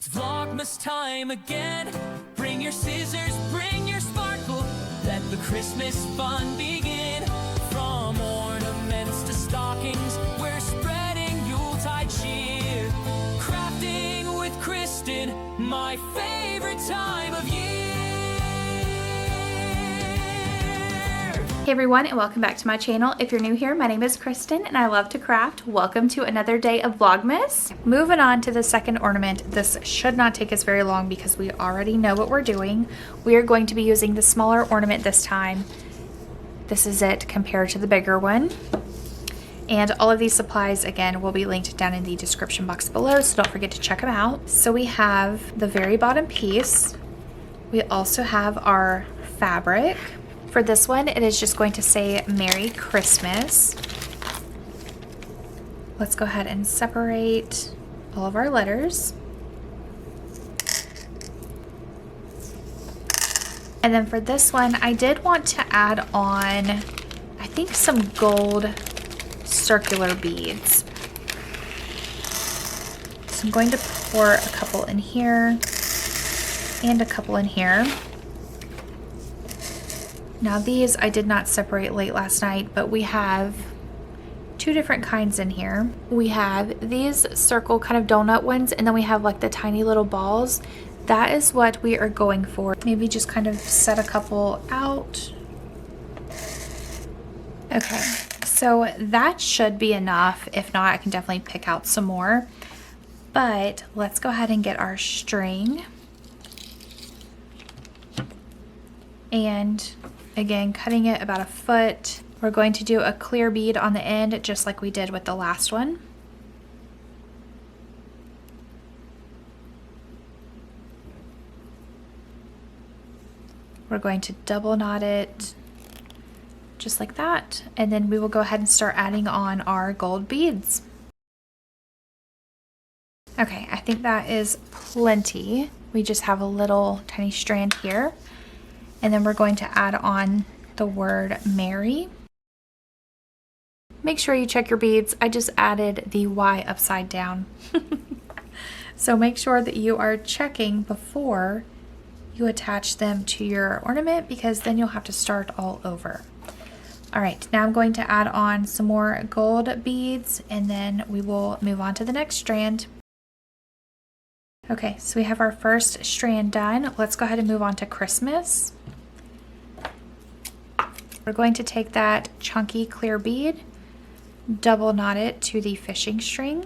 It's Vlogmas time again. Bring your scissors, bring your sparkle. Let the Christmas fun begin. From ornaments to stockings, we're spreading Yuletide cheer. Crafting with Kristin, my favorite time of year. Hey everyone, and welcome back to my channel. If you're new here, my name is Kristin and I love to craft. Welcome to another day of Vlogmas. Moving on to the second ornament. This should not take us very long because we already know what we're doing. We are going to be using the smaller ornament this time. This is it compared to the bigger one. And all of these supplies, again, will be linked down in the description box below, so don't forget to check them out. So we have the very bottom piece. We also have our fabric. For this one, it is just going to say Merry Christmas. Let's go ahead and separate all of our letters. And then for this one, I did want to add on, I think, some gold circular beads. So I'm going to pour a couple in here and a couple in here. Now these I did not separate late last night, but we have two different kinds in here. We have these circle kind of donut ones, and then we have like the tiny little balls. That is what we are going for. Maybe just kind of set a couple out. Okay, so that should be enough. If not, I can definitely pick out some more. But let's go ahead and get our string. And again, cutting it about 1 foot. We're going to do a clear bead on the end, just like we did with the last one. We're going to double knot it, just like that. And then we will go ahead and start adding on our gold beads. Okay, I think that is plenty. We just have a little tiny strand here. And then we're going to add on the word Merry. Make sure you check your beads. I just added the Y upside down. So make sure that you are checking before you attach them to your ornament, because then you'll have to start all over. All right, now I'm going to add on some more gold beads, and then we will move on to the next strand. Okay, so we have our first strand done. Let's go ahead and move on to Christmas. We're going to take that chunky clear bead, double knot it to the fishing string.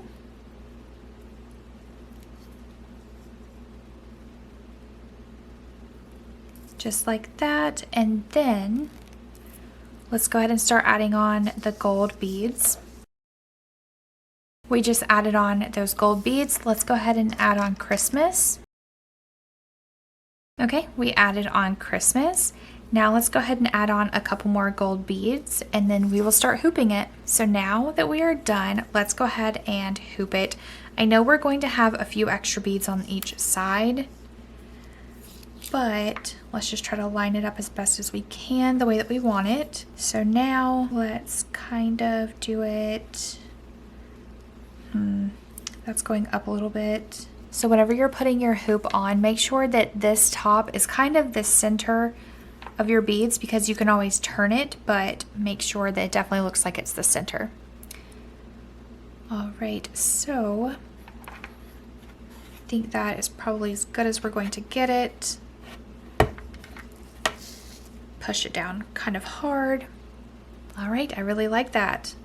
Just like that. And then let's go ahead and start adding on the gold beads. We just added on those gold beads. Let's go ahead and add on Christmas. Okay, we added on Christmas. Now let's go ahead and add on a couple more gold beads, and then we will start hooping it. So now that we are done, let's go ahead and hoop it. I know we're going to have a few extra beads on each side, but let's just try to line it up as best as we can the way that we want it. So now let's kind of do it. That's going up a little bit. So whenever you're putting your hoop on, make sure that this top is kind of the center of your beads, because you can always turn it, but make sure that it definitely looks like it's the center. All right, so I think that is probably as good as we're going to get it. Push it down kind of hard. All right, I really like that.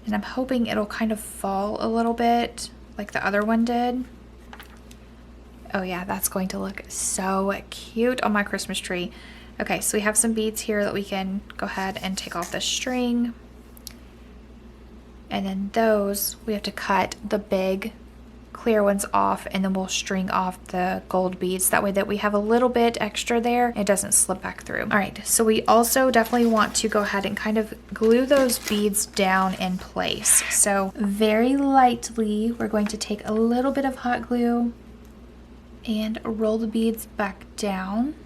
And I'm hoping it'll kind of fall a little bit like the other one did. Oh yeah, that's going to look so cute on my Christmas tree. Okay, so we have some beads here that we can go ahead and take off the string. And then those, we have to cut the big clear ones off, and then we'll string off the gold beads. That way that we have a little bit extra there, it doesn't slip back through. All right, so we also definitely want to go ahead and kind of glue those beads down in place. So very lightly, we're going to take a little bit of hot glue and roll the beads back down.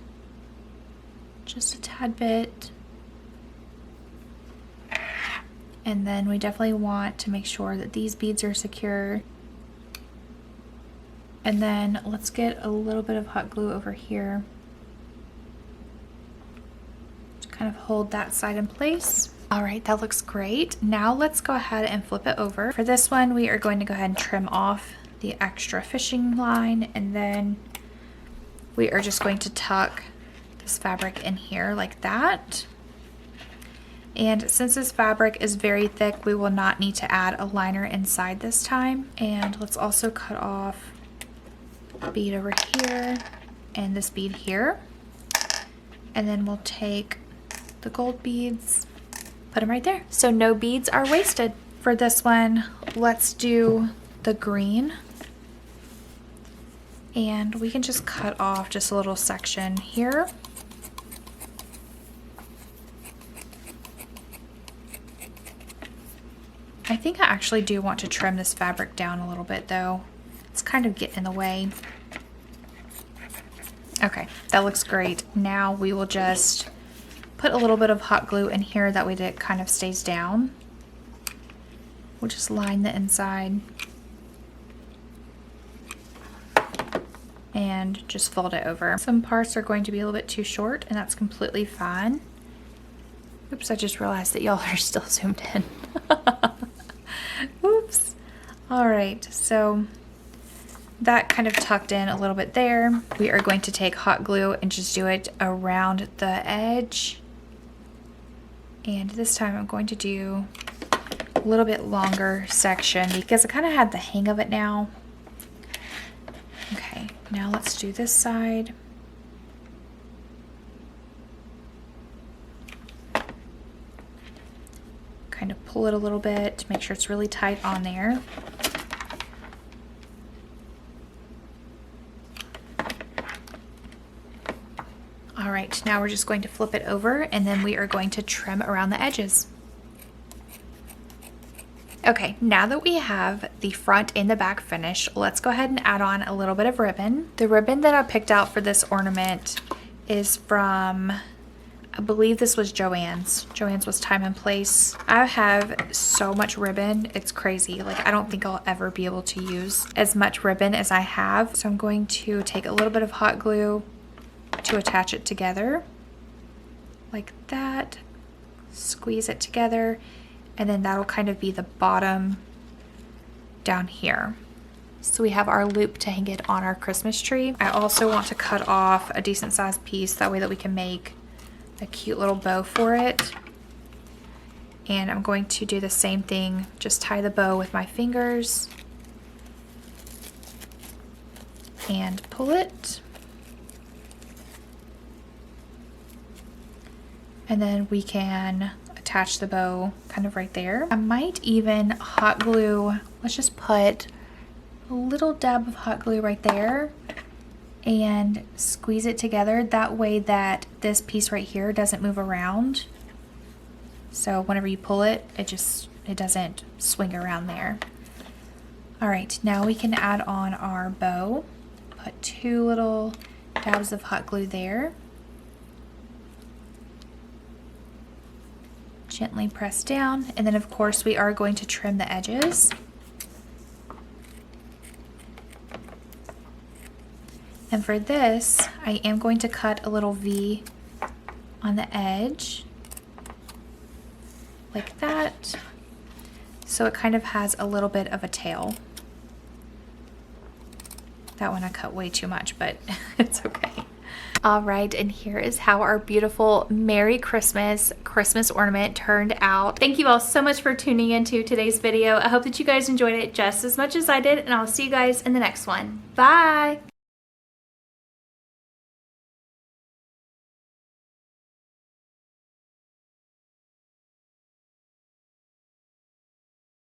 Just a tad bit. And then we definitely want to make sure that these beads are secure. And then let's get a little bit of hot glue over here to kind of hold that side in place. All right, that looks great. Now let's go ahead and flip it over. For this one, we are going to go ahead and trim off the extra fishing line, and then we are just going to tuck this fabric in here like that. And since this fabric is very thick, we will not need to add a liner inside this time. And let's also cut off a bead over here and this bead here. And then we'll take the gold beads, put them right there. So no beads are wasted. For this one, let's do the green. And we can just cut off just a little section here. I think I actually do want to trim this fabric down a little bit though. It's kind of getting in the way. Okay, that looks great. Now we will just put a little bit of hot glue in here, that way that it kind of stays down. We'll just line the inside and just fold it over. Some parts are going to be a little bit too short, and that's completely fine. Oops, I just realized that y'all are still zoomed in. Oops. All right, so that kind of tucked in a little bit there. We are going to take hot glue and just do it around the edge. And this time I'm going to do a little bit longer section because I kind of had the hang of it now. Okay, now let's do this side. Kind of pull it a little bit to make sure it's really tight on there. All right, now we're just going to flip it over, and then we are going to trim around the edges. Okay, now that we have the front and the back finished, let's go ahead and add on a little bit of ribbon. The ribbon that I picked out for this ornament is from, I believe this was Joann's. Joann's was Time and Place. I have so much ribbon, it's crazy. Like, I don't think I'll ever be able to use as much ribbon as I have. So I'm going to take a little bit of hot glue to attach it together like that, squeeze it together, and then that'll kind of be the bottom down here. So we have our loop to hang it on our Christmas tree. I also want to cut off a decent sized piece, that way that we can make a cute little bow for it. And I'm going to do the same thing, just tie the bow with my fingers and pull it. And then we can attach the bow kind of right there. I might even hot glue, let's just put a little dab of hot glue right there and squeeze it together. That way that this piece right here doesn't move around. So whenever you pull it, it doesn't swing around there. All right, now we can add on our bow. Put 2 little dabs of hot glue there. Gently press down, and then of course we are going to trim the edges. And for this, I am going to cut a little V on the edge like that, so it kind of has a little bit of a tail. That one I cut way too much, but it's okay. All right, and here is how our beautiful Merry Christmas ornament turned out. Thank you all so much for tuning into today's video. I hope that you guys enjoyed it just as much as I did, and I'll see you guys in the next one. Bye!